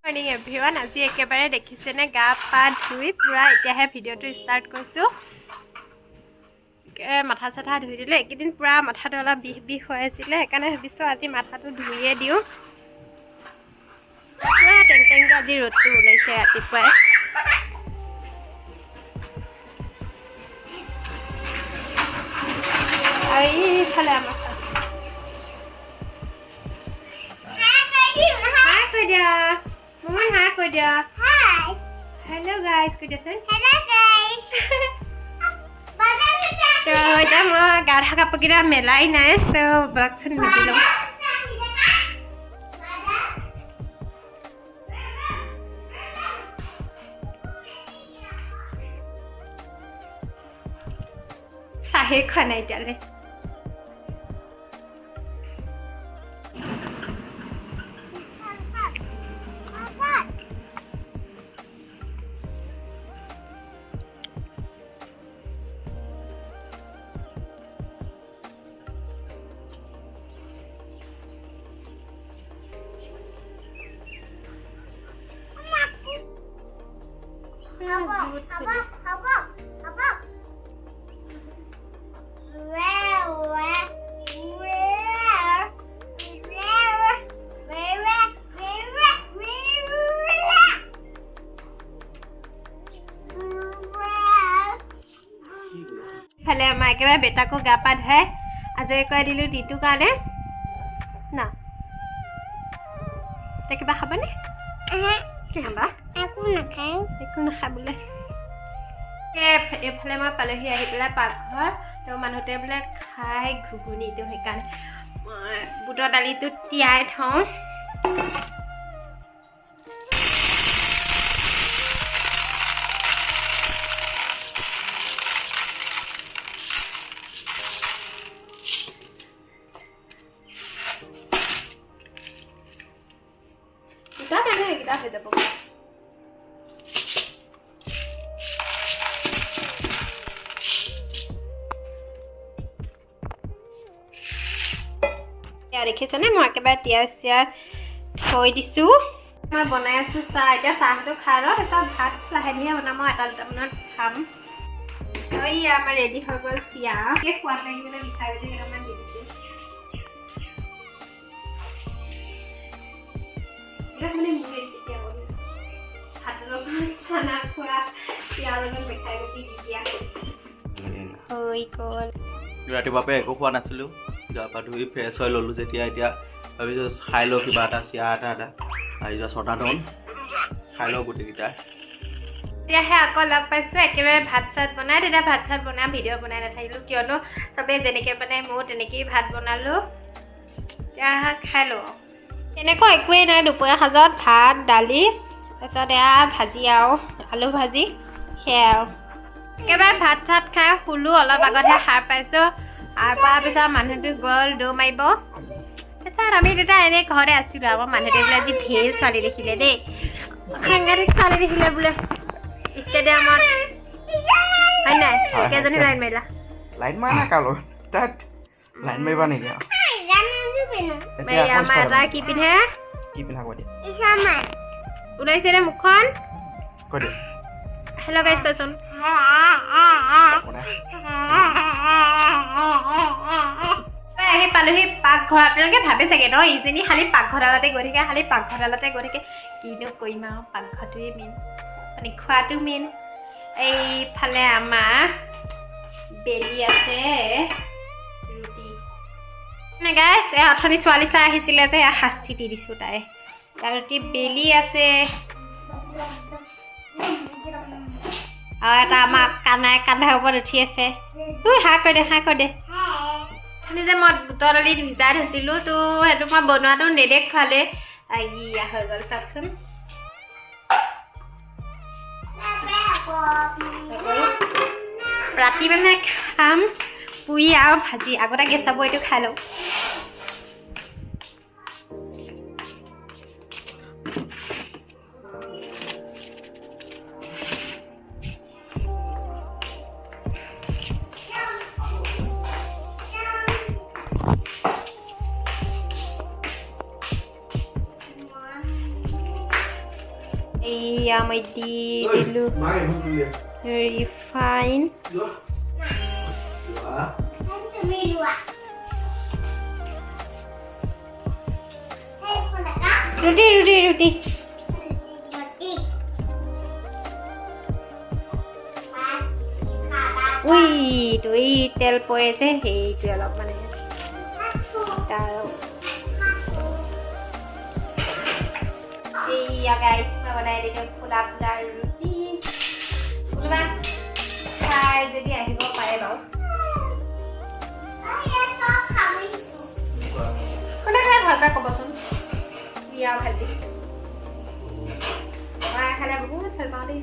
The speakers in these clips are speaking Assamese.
মৰ্নিং এভৰিৱান আজি একেবাৰে দেখিছেনে গা পা ধুই পুৰা এতিয়াহে ভিডিঅ'টো ষ্টাৰ্ট কৰিছোঁ মাথা চাথা ধুই দিলে এইকেইদিন পুৰা মাথাটো অলপ বিষ হৈ আছিলে সেইকাৰণে ভাবিছোঁ আজি মাথাটো ধুইয়ে দিওঁ পুৰা টেংটেংকৈ আজি ৰ'দটো ওলাইছে ৰাতিপুৱাই আৰু এইফালে আমাৰ Mama, hi, Kodia. Hi. Hello, guys. Kodia, sir. Hello, guys. So, ito mo, gara kapag kita melay na eh. So, bakit sa nabilo? Sahir ko na itali. Fale ama ekebare beta ko ga pa dhai ajoi koi dilu ditu kane na te kiba khabane ki hamba Aku nakhai. Eku na khabule e phale ma palehi ahi pela paghor to manute bole khai ghuguni to hekane buto dali tu tiai thau kita হৈ যাব ইয়াৰ দেখিছেনে মই একেবাৰে তিয়াচিয়া থৈ দিছোঁ মই বনাই আছোঁ চাহ এতিয়া চাহটো খাই লওঁ তাৰপিছত ভাত লাহে লাহে বনাম আৰু এটা দুটামানত খাম আৰু ই আমাৰ ৰেডি হৈ গ'ল চিয়া এই সোৱাদ লাগিবলৈ মিঠাই গুটি কেইটামান দি দিছোঁ মানে মোৰ ৰেচিপি ভাতৰ লগত চানা খোৱা চিয়াৰ লগত মিঠাই গুটি দি দিয়া হৈ গ'ল ৰাতিপুৱাপে একো খোৱা নাছিলোঁ গা পা ধুই ফ্ৰেছ হৈ ল'লোঁ যেতিয়া এতিয়া ভাবিছোঁ খাই লওঁ কিবা এটা চিয়া এটা আহি যোৱা 6টা টন খাই লওঁ গোটেইকেইটা এতিয়াহে আকৌ লগ পাইছোঁ একেবাৰে ভাত চাত বনাই তেতিয়া ভাত চাত বনাই ভিডিঅ' বনাই নাথাকিলোঁ কিয়নো চবেই যেনেকৈ বনাই ময়ো তেনেকেই ভাত বনালোঁ এতিয়া খাই লওঁ এনেকুৱা একোৱেই নাই দুপৰীয়া সাজত ভাত দালি তাৰপিছত এয়া ভাজি আৰু আলু ভাজি সেয়া আৰু একেবাৰে ভাত চাত খাই শুলোঁ অলপ আগতহে সাৰ পাইছোঁ সাৰ পোৱাৰ পিছত মানুহটো গ'ল দৌ মাৰিব তাৰপিছত আমি দুটা এনেই ঘৰতে আছিলোঁ আকৌ মানুহটোৱে বোলে আজি ঢেৰ ছোৱালী দেখিলে দেই সাংঘাতিক ছোৱালী দেখিলে বোলে ষ্টেডিয়ামত হয় নাই কেইজনী লাইন মাৰিলা লাইন মাৰা নাই কালো তাত লাইন মাৰিবা নেকি আমাৰ এটা কি পিন্ধে কি পিন্ধা কৈ দিয়া ওলাইছে নে মুখখন কৈ দিয়া হেল্ল' গাইজ কৈছোন আহি পালোহি পাকঘৰ আপোনালোকে ভাবে চাগে ন ইজনী খালি পাকঘৰডালতে গৈ থাকে খালি পাকঘৰডালতে গৈ থাকে কিনো কৰিম আৰু পাকঘৰটোৱে মেইন মানে খোৱাটো মেইন এইফালে আমাৰ বেলি আছে ৰুটি গাইজ অথনি ছোৱালী চাই আহিছিলে যে শাস্তি দি দিছোঁ তাই ৰুটি বেলি আছে আৰু এটা আমাৰ কান্ধাৰ ওপৰত উঠি আছে হাঁ কৈ দে খালি যে মই বুটৰ দালিত ভিজাই থৈছিলোঁ তো সেইটো মই বনোৱাটো নেদেখুৱালে ইয়া হৈ গ'ল চাওকচোন ৰাতি মানে খাম পুৰি আৰু ভাজি আগতে গেছ চাব এইটো খাই লওঁ এইয়া মই দি দিলোঁ ৰিফাইন তুমি লোৱা ৰুটি ৰুটি ৰুটি উইটো এই তেল পৰে যে সেইটো অলপ মানে এইয়া গাইছ মই বনাই দিলোঁ ফুলা ফুলা ৰুটি কোনোবা খাই যদি আহিব পাৰে বাৰু কোনে খাই ভাল পায় ক'বচোন বিয়া ভাল দি মই খালে বহুত ভাল পাওঁ দেই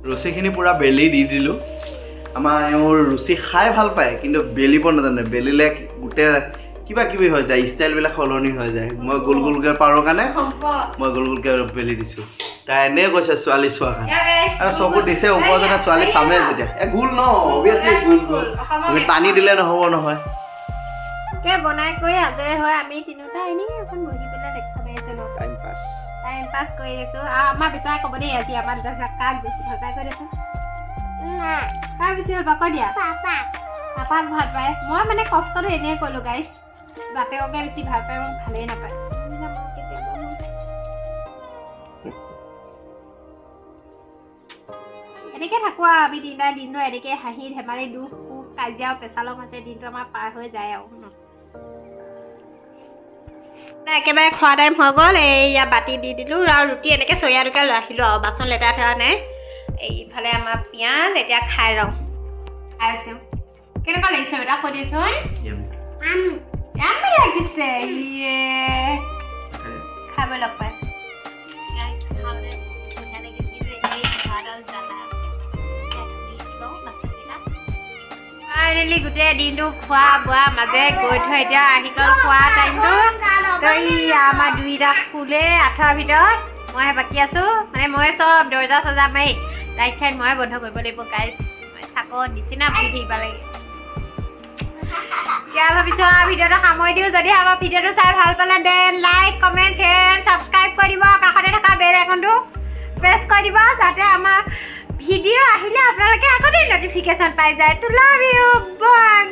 ৰুচিখিনি পূৰা বেলি দি দিলোঁ আমাৰ এওঁৰ ৰুচি খাই ভাল পায় কিন্তু বেলিব নাজানে বেলিলে গোটেই কিবা কিবি হৈ যায় ষ্টাইলবিলাক সলনি হৈ যায় মই গোল গোলকৈ পাৰোঁ কাৰণে মই গোল গোলকৈ বেলি দিছোঁ তাই এনেই কৈছে ছোৱালী চোৱা কাৰণে আৰু চকু দিছে ওপৰজনে ছোৱালী চামে যেতিয়া গোল ন অভিয়াছলি গোল গোল টানি দিলে নহ'ব নহয় বনাই কৰি আজৰি হৈ আমি তিনিওটা এনেই এখন বহি পেলাই দেখা পাই আছোঁ ন টাইম পাছ কৰি আছোঁ আৰু আমাৰ বিষয়ে ক'ব দেই আজি আমাৰ দুটা কাক বেছি ভাল পাই কৰি আছোঁ কাক বেছি ভাল পাই কৈ দিয়া পাপাক ভাল পায় মই মানে কষ্টটো এনেই ক'লোঁ গাইছ বাপেককে বেছি ভাল পায় মোক ভালেই নাপায় এনেকৈ থাকোঁ আৰু আমি দিনটো এনেকৈ হাঁহি ধেমালি দুখ সুখ কাজিয়া আৰু পেচালৰ মাজে দিনটো আমাৰ পাৰ হৈ যায় আৰু ন একেবাৰে খোৱা টাইম হৈ গ'ল এইয়া বাতি দি দিলোঁ আৰু ৰুটি এনেকৈ চৰিয়াটোকে লৈ আহিলোঁ আৰু বাচন লেতেৰা থকা নাই এইফালে আমাৰ পিঁয়াজ এতিয়া খাই ৰওঁ খাই আছোঁ কেনেকুৱা লাগিছে বেটা কৈ দিছোন লাগিছে ইয়ে খাব লগ পাইছোঁ ফাইনেলি গোটেই দিনটো খোৱা বোৱা মাজে গৈ থৈ এতিয়া আহি গ'ল খোৱা টাইমটো আমাৰ দুইটা শুলে আঠৰ ভিতৰত মইহে বাকী আছোঁ মানে মই চব দৰ্জা চজা মাৰি লাইট চাইট মই বন্ধ কৰিব লাগিব গাইজ মই চাকত নিচিনা বহি থাকিব লাগে এতিয়া ভাবিছোঁ ভিডিঅ'টো সামৰি দিওঁ যদি আমাৰ ভিডিঅ'টো চাই ভাল পালে দেন লাইক কমেণ্ট শ্বেয়াৰ ছাবস্ক্ৰাইব কৰি দিব কাষতে থকা বেল আইকনটো প্ৰেছ কৰি দিব যাতে আমাৰ ভিডিঅ' আহিলে আপোনালোকে আগতে নটিফিকেশ্যন পাই যায় টু লাভ ইউ বাই